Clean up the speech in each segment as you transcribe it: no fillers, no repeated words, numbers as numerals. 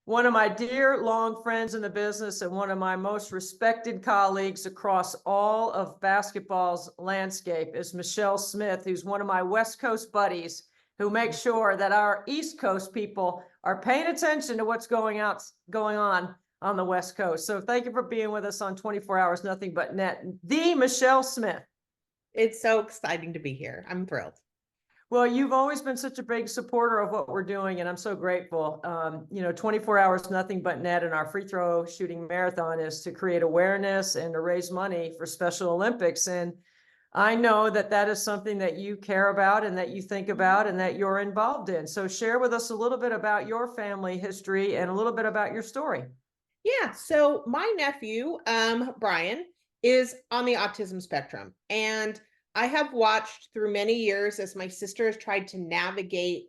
One of my dear long friends in the business and one of my most respected colleagues across all of basketball's landscape is Michelle Smith, who's one of my West Coast buddies who makes sure that our East Coast people are paying attention to what's going on the West Coast. So thank you for being with us on 24 Hours Nothing But Net. The Michelle Smith. It's so exciting to be here. I'm thrilled. Well, you've always been such a big supporter of what we're doing, and I'm so grateful. 24 Hours Nothing But Net and our free throw shooting marathon is to create awareness and to raise money for Special Olympics. And I know that that is something that you care about and that you think about and that you're involved in. So share with us a little bit about your family history and a little bit about your story. Yeah. So my nephew, Brian, is on the autism spectrum. And I have watched through many years as my sister has tried to navigate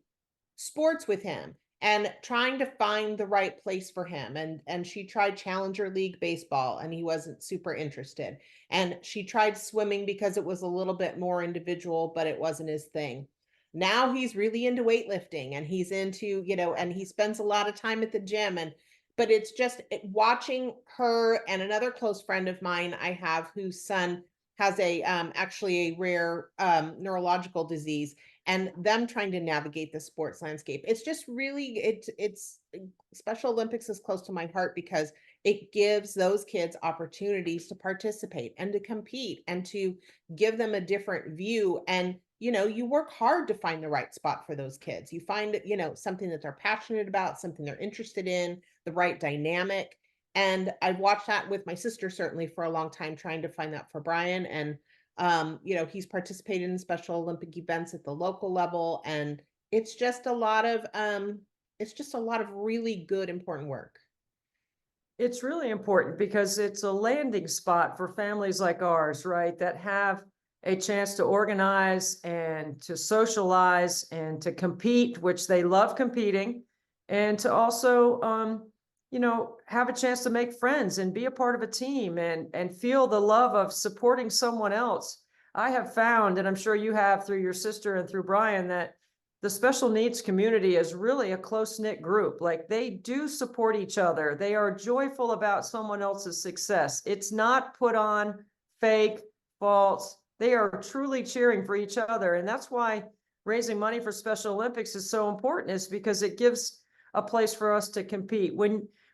sports with him and trying to find the right place for him. And she tried Challenger League baseball and he wasn't super interested. And she tried swimming because it was a little bit more individual, but it wasn't his thing. Now he's really into weightlifting and he's into, and he spends a lot of time at the gym but it's just watching her and another close friend of mine I have whose son has actually a rare neurological disease and them trying to navigate the sports landscape. It's just really it's Special Olympics is close to my heart because it gives those kids opportunities to participate and to compete and to give them a different view. And you work hard to find the right spot for those kids. You find something that they're passionate about, something they're interested in, the right dynamic. And I've watched that with my sister certainly for a long time, trying to find that for Brian. And he's participated in Special Olympic events at the local level, and it's just a lot of really good, important work. It's really important because it's a landing spot for families like ours, right? That have a chance to organize and to socialize and to compete, which they love competing, and to also, have a chance to make friends and be a part of a team and feel the love of supporting someone else. I have found, and I'm sure you have through your sister and through Brian, that the special needs community is really a close-knit group. Like they do support each other. They are joyful about someone else's success. It's not put on, fake, false. They are truly cheering for each other. And that's why raising money for Special Olympics is so important, is because it gives a place for us to compete.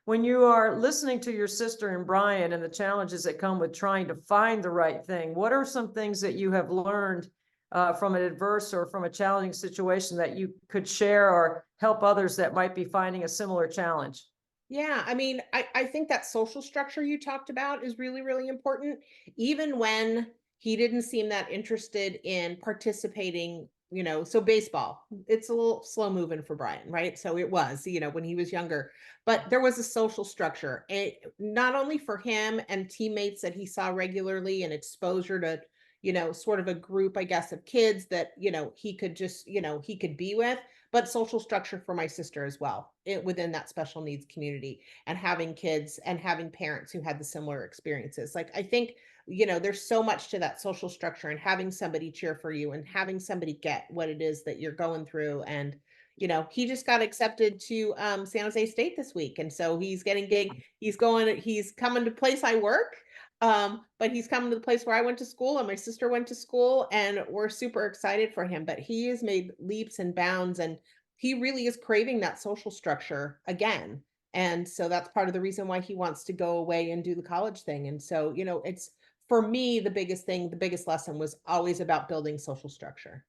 When you are listening to your sister and Brian and the challenges that come with trying to find the right thing, what are some things that you have learned from an adverse or from a challenging situation that you could share or help others that might be finding a similar challenge? Yeah, I mean, I think that social structure you talked about is really, really important. Even when he didn't seem that interested in participating, so baseball, it's a little slow moving for Brian, right? So it was, when he was younger, but there was a social structure, not only for him and teammates that he saw regularly and exposure to, sort of a group, I guess, of kids that, he could just, he could be with, but social structure for my sister as well, within that special needs community, and having kids and having parents who had the similar experiences. Like, I think, there's so much to that social structure and having somebody cheer for you and having somebody get what it is that you're going through. And, he just got accepted to San Jose State this week. And so he's getting gig. He's coming to place I work. But he's coming to the place where I went to school and my sister went to school, and we're super excited for him. But he has made leaps and bounds, and he really is craving that social structure again. And so that's part of the reason why he wants to go away and do the college thing. And so, it's for me, the biggest thing, the biggest lesson was always about building social structure.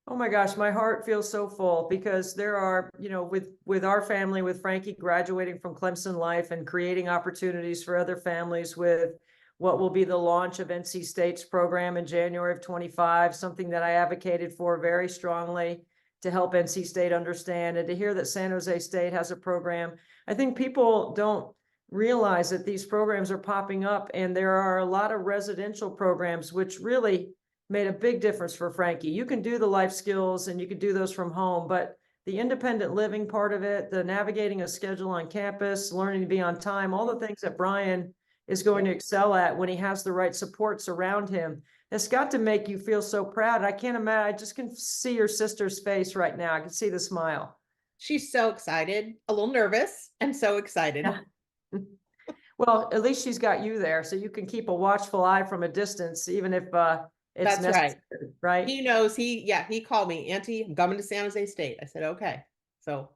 Oh my gosh, my heart feels so full because there are, with our family, with Frankie graduating from Clemson Life and creating opportunities for other families with what will be the launch of NC State's program in January of 25, something that I advocated for very strongly to help NC State understand, and to hear that San Jose State has a program. I think people don't realize that these programs are popping up, and there are a lot of residential programs, which really made a big difference for Frankie. You can do the life skills and you can do those from home, but the independent living part of it, the navigating a schedule on campus, learning to be on time, all the things that Brian is going to excel at when he has the right supports around him. It's got to make you feel so proud. I can't imagine. I just can see your sister's face right now. I can see the smile. She's so excited, a little nervous, and so excited. Yeah. Well, at least she's got you there, so you can keep a watchful eye from a distance, even if it's That's right. necessary, right? He knows he called me, Auntie, I'm coming to San Jose State. I said, okay. So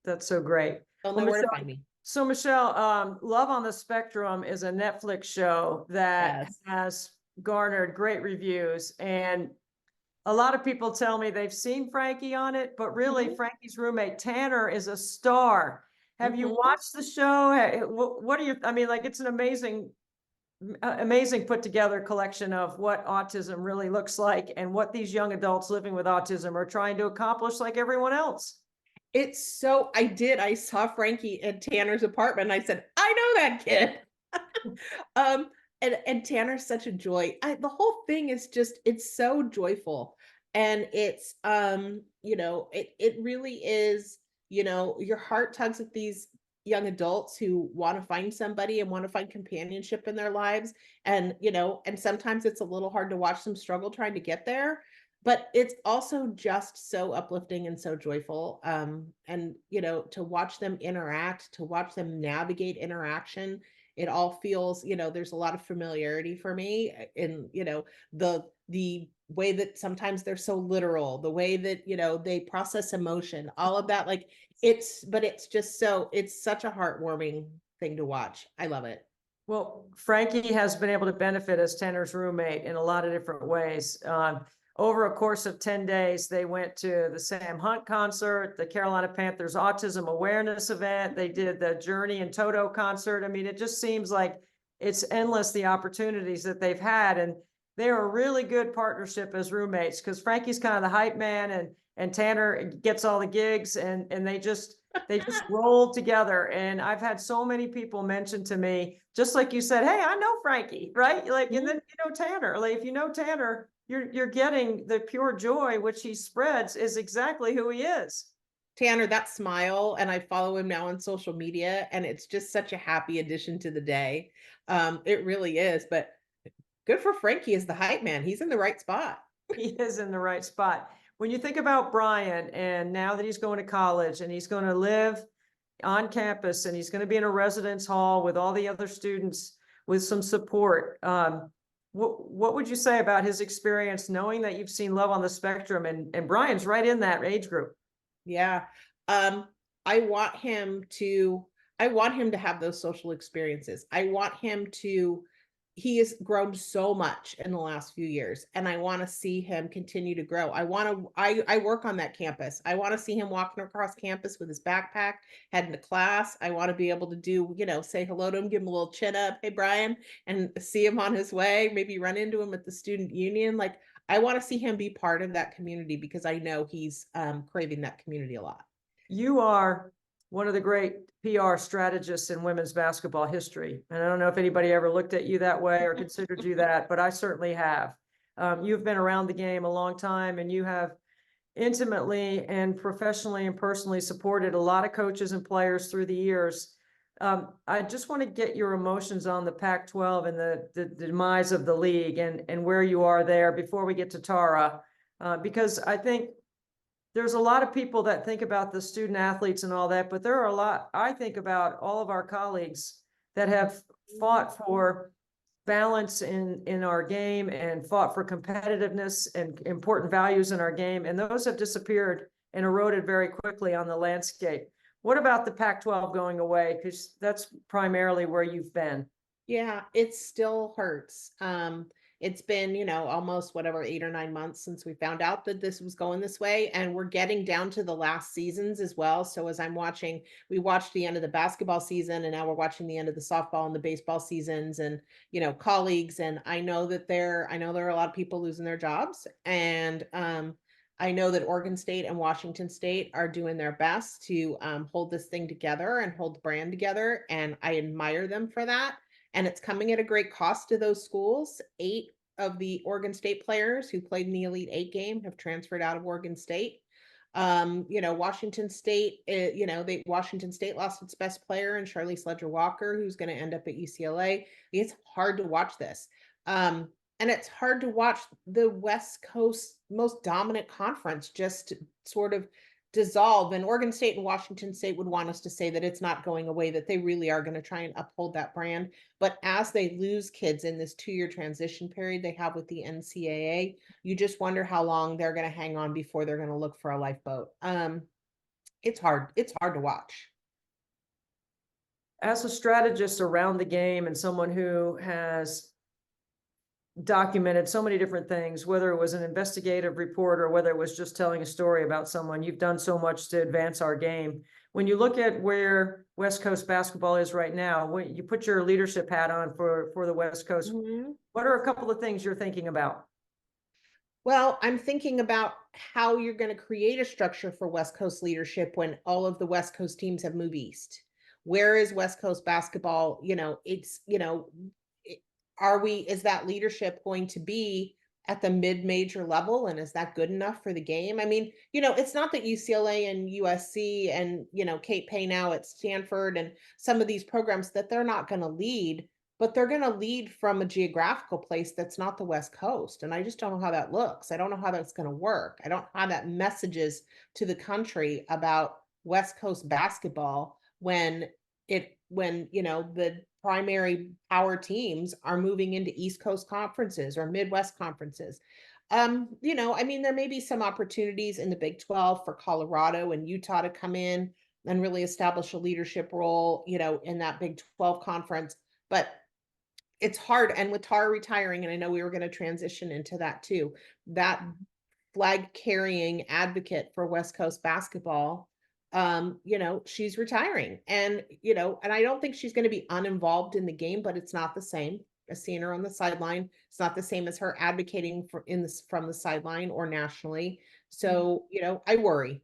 That's so great. they'll Well, know where to Michelle, find me. Love on the Spectrum is a Netflix show that Yes. has garnered great reviews. And a lot of people tell me they've seen Frankie on it, but really Mhm, Frankie's roommate Tanner is a star. Have you mhm. watched the show? What are you, I mean, like, it's an amazing put together collection of what autism really looks like and what these young adults living with autism are trying to accomplish like everyone else. I saw Frankie at Tanner's apartment, and I said, "I know that kid." Um, and Tanner's such a joy. The whole thing is just it's so joyful. And it's it really is, your heart tugs at these young adults who want to find somebody and want to find companionship in their lives. And and sometimes it's a little hard to watch them struggle trying to get there, but it's also just so uplifting and so joyful. And to watch them interact, to watch them navigate interaction, it all feels, there's a lot of familiarity for me in, the way that sometimes they're so literal, the way that, they process emotion, all of that. Like it's such a heartwarming thing to watch. I love it. Well, Frankie has been able to benefit as Tanner's roommate in a lot of different ways. Over a course of 10 days, they went to the Sam Hunt concert, the Carolina Panthers autism awareness event. They did the Journey and Toto concert. I mean, it just seems like it's endless, the opportunities that they've had. And they're a really good partnership as roommates because Frankie's kind of the hype man and Tanner gets all the gigs and they just roll together. And I've had so many people mention to me, just like you said, hey, I know Frankie, right? Like, and then Mhm. Tanner. Like, if you know Tanner, you're getting the pure joy which he spreads is exactly who he is. Tanner, that smile, and I follow him now on social media, and it's just such a happy addition to the day. It really is. But good for Frankie as the hype man. He's in the right spot. He is in the right spot. When you think about Brian, and now that he's going to college and he's going to live on campus and he's going to be in a residence hall with all the other students with some support. What would you say about his experience knowing that you've seen Love on the Spectrum and Brian's right in that age group? Yeah. Um, I want him to I want him to have those social experiences. I want him to he has grown so much in the last few years, and I want to see him continue to grow. I work on that campus. I want to see him walking across campus with his backpack, heading to class. I want to be able to do, say hello to him, give him a little chin up, hey Brian, and see him on his way, maybe run into him at the student union. Like I want to see him be part of that community because I know he's craving that community a lot. You are one of the great PR strategists in women's basketball history. And I don't know if anybody ever looked at you that way or considered you that, but I certainly have. You've been around the game a long time and you have intimately and professionally and personally supported a lot of coaches and players through the years. I just want to get your emotions on the Pac-12 and the demise of the league and where you are there before we get to Tara, because I think there's a lot of people that think about the student athletes and all that, but there are a lot, I think about all of our colleagues that have fought for balance in our game and fought for competitiveness and important values in our game. And those have disappeared and eroded very quickly on the landscape. What about the Pac-12 going away? Because that's primarily where you've been. Yeah, it still hurts. It's been, almost whatever 8 or 9 months since we found out that this was going this way, and we're getting down to the last seasons as well. So as we watched the end of the basketball season, and now we're watching the end of the softball and the baseball seasons, and colleagues. And I know there are a lot of people losing their jobs, and I know that Oregon State and Washington State are doing their best to hold this thing together and hold the brand together, and I admire them for that, and it's coming at a great cost to those schools. 8 of the Oregon State players who played in the Elite Eight game have transferred out of Oregon State. Washington State, Washington State lost its best player in Charlize Ledger Walker, who's going to end up at UCLA. It's hard to watch this. And it's hard to watch the West Coast most dominant conference just sort of dissolve, and Oregon State and Washington State would want us to say that it's not going away, that they really are going to try and uphold that brand. But as they lose kids in this 2-year transition period they have with the NCAA, you just wonder how long they're going to hang on before they're going to look for a lifeboat. It's hard to watch. As a strategist around the game and someone who has documented so many different things, whether it was an investigative report or whether it was just telling a story about someone, you've done so much to advance our game. When you look at where West Coast basketball is right now, when you put your leadership hat on for the West Coast, what are a couple of things you're thinking about? Well, I'm thinking about how you're going to create a structure for West Coast leadership when all of the West Coast teams have moved east. Where is West Coast basketball? Is that leadership going to be at the mid-major level? And is that good enough for the game? I mean, it's not that UCLA and USC and, Kate Pay now at Stanford and some of these programs that they're not going to lead, but they're going to lead from a geographical place that's not the West Coast. And I just don't know how that looks. I don't know how that's going to work. I don't know how that messages to the country about West Coast basketball when the primary power teams are moving into East Coast conferences or Midwest conferences. There may be some opportunities in the Big 12 for Colorado and Utah to come in and really establish a leadership role, in that Big 12 conference. But it's hard. And with Tara retiring, and I know we were going to transition into that too, that flag carrying advocate for West Coast basketball, she's retiring. And I don't think she's going to be uninvolved in the game, but it's not the same as seeing her on the sideline. It's not the same as her advocating from the sideline or nationally. So, I worry.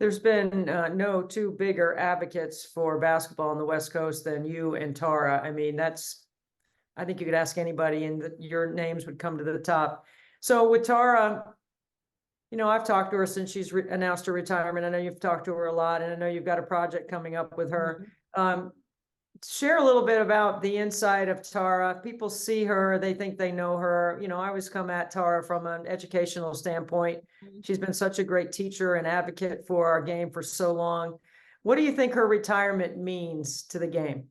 There's been no two bigger advocates for basketball on the West Coast than you and Tara. I mean, I think you could ask anybody and your names would come to the top. So with Tara, I've talked to her since she's announced her retirement. I know you've talked to her a lot, and I know you've got a project coming up with her. Share a little bit about the inside of Tara. People see her, they think they know her. I always come at Tara from an educational standpoint. She's been such a great teacher and advocate for our game for so long. What do you think her retirement means to the game?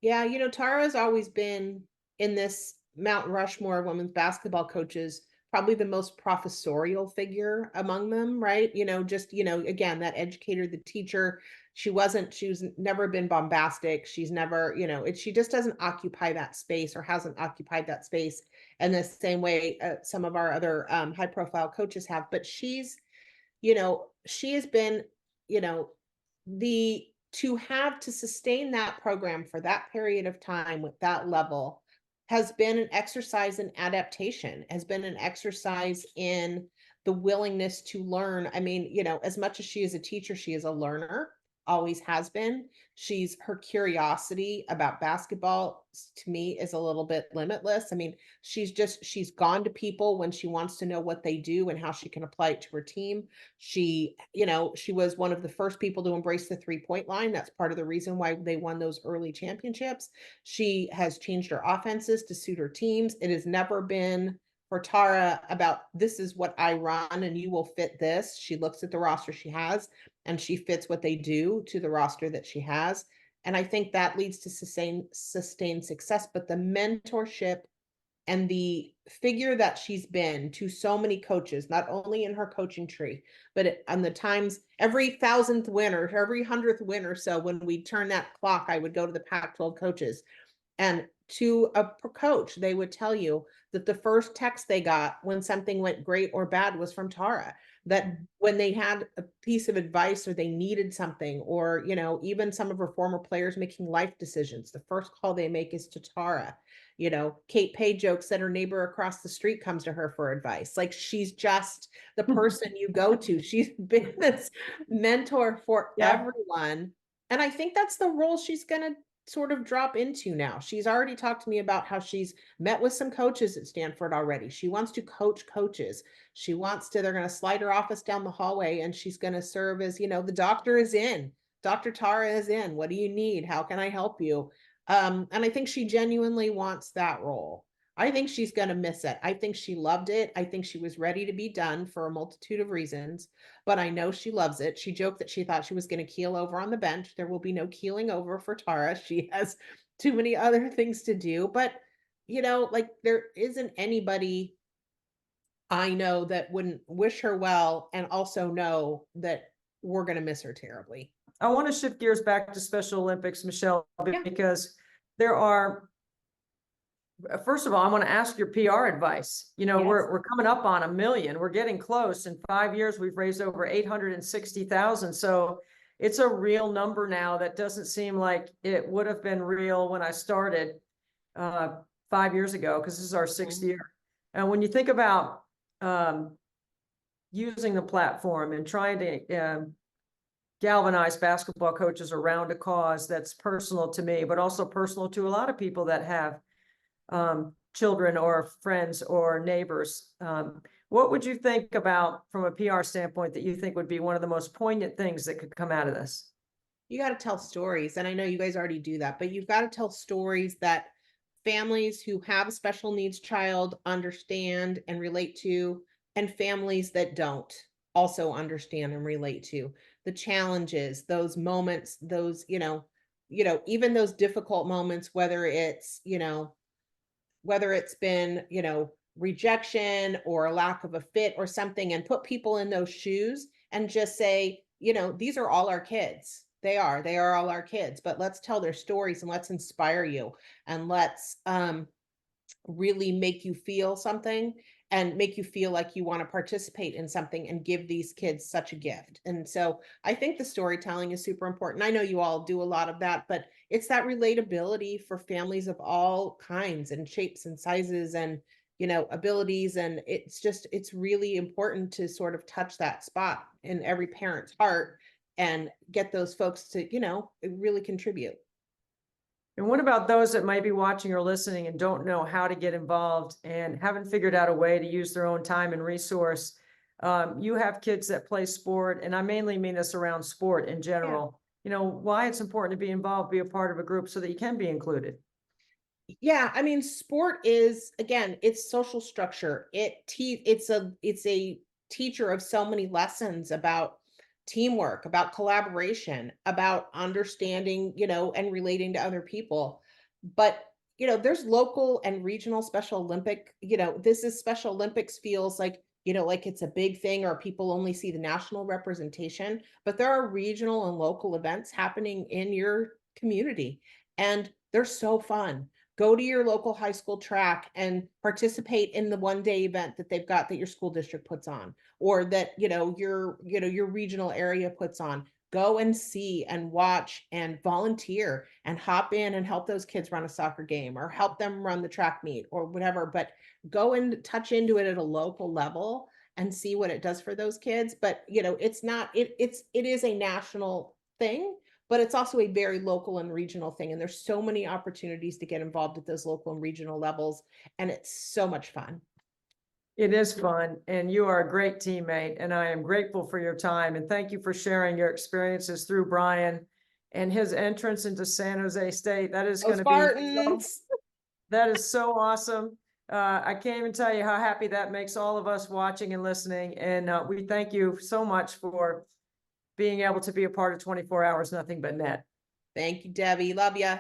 Yeah, Tara's always been in this Mount Rushmore women's basketball coaches, probably the most professorial figure among them, right? Again, that educator, the teacher. She's never been bombastic. She's never, she just doesn't occupy that space or hasn't occupied that space in the same way some of our other high profile coaches have. But she has been, the to sustain that program for that period of time with that level has been an exercise in adaptation, has been an exercise in the willingness to learn. I mean, as much as she is a teacher, she is a learner, always has been. Her curiosity about basketball to me is a little bit limitless. I mean, she's gone to people when she wants to know what they do and how she can apply it to her team. She was one of the first people to embrace the 3-point line. That's part of the reason why they won those early championships. She has changed her offenses to suit her teams. It has never been for Tara about, this is what I run and you will fit this. She looks at the roster she has and she fits what they do to the roster that she has. And I think that leads to sustained success. But the mentorship and the figure that she's been to so many coaches, not only in her coaching tree, but on the times, every 1,000th win or every 100th win or so, when we turn that clock, I would go to the Pac-12 coaches. And to a coach, they would tell you that the first text they got when something went great or bad was from Tara. That when they had a piece of advice or they needed something, or, even some of her former players making life decisions, the first call they make is to Tara. Kate Pay jokes that her neighbor across the street comes to her for advice. Like, she's just the person you go to. She's been this mentor for everyone. And I think that's the role she's going to sort of drop into now. She's already talked to me about how she's met with some coaches at Stanford already. She wants to coach coaches. They're going to slide her office down the hallway and she's going to serve as, the doctor is in. Dr. Tara is in. What do you need? How can I help you? And I think she genuinely wants that role. I think she's going to miss it. I think she loved it. I think she was ready to be done for a multitude of reasons, but I know she loves it. She joked that she thought she was going to keel over on the bench. There will be no keeling over for Tara. She has too many other things to do, but like there isn't anybody I know that wouldn't wish her well and also know that we're going to miss her terribly. I want to shift gears back to Special Olympics, Michelle, Yeah. because there are, first of all, I want to ask your PR advice. Yes. We're coming up on 1 million. We're getting close. In 5 years, we've raised over 860,000. So it's a real number now that doesn't seem like it would have been real when I started 5 years ago, because this is our sixth Mhm. year. And when you think about using the platform and trying to galvanize basketball coaches around a cause that's personal to me, but also personal to a lot of people that have children or friends or neighbors. What would you think about, from a PR standpoint, that you think would be one of the most poignant things that could come out of this? You got to tell stories. And I know you guys already do that, but you've got to tell stories that families who have a special needs child understand and relate to, and families that don't also understand and relate to the challenges, those moments, those, even those difficult moments, whether it's been, rejection or a lack of a fit or something, and put people in those shoes and just say, these are all our kids. They are all our kids, but let's tell their stories and let's inspire you and let's really make you feel something and make you feel like you want to participate in something and give these kids such a gift. And so I think the storytelling is super important. I know you all do a lot of that, but it's that relatability for families of all kinds and shapes and sizes and abilities. And it's really important to sort of touch that spot in every parent's heart and get those folks to really contribute. And what about those that might be watching or listening and don't know how to get involved and haven't figured out a way to use their own time and resource? You have kids that play sport, and I mainly mean this around sport in Yeah. general. Why it's important to be involved, be a part of a group so that you can be included. Yeah, I mean, sport is, again, it's social structure. It's a teacher of so many lessons about teamwork, about collaboration, about understanding, and relating to other people. But, there's local and regional Special Olympic, this is Special Olympics feels like it's a big thing or people only see the national representation, but there are regional and local events happening in your community and they're so fun. Go to your local high school track and participate in the one-day event that they've got that your school district puts on, or that your regional area puts on. Go and see and watch and volunteer and hop in and help those kids run a soccer game or help them run the track meet or whatever. But go and touch into it at a local level and see what it does for those kids. But it's not it is a national thing, but it's also a very local and regional thing. And there's so many opportunities to get involved at those local and regional levels. And it's so much fun. It is fun, and you are a great teammate, and I am grateful for your time. And thank you for sharing your experiences through Brian and his entrance into San Jose State. That is Go going to be Spartans! that is so awesome. I can't even tell you how happy that makes all of us watching and listening. And we thank you so much for being able to be a part of 24 Hours Nothing But Net. Thank you, Debbie. Love ya.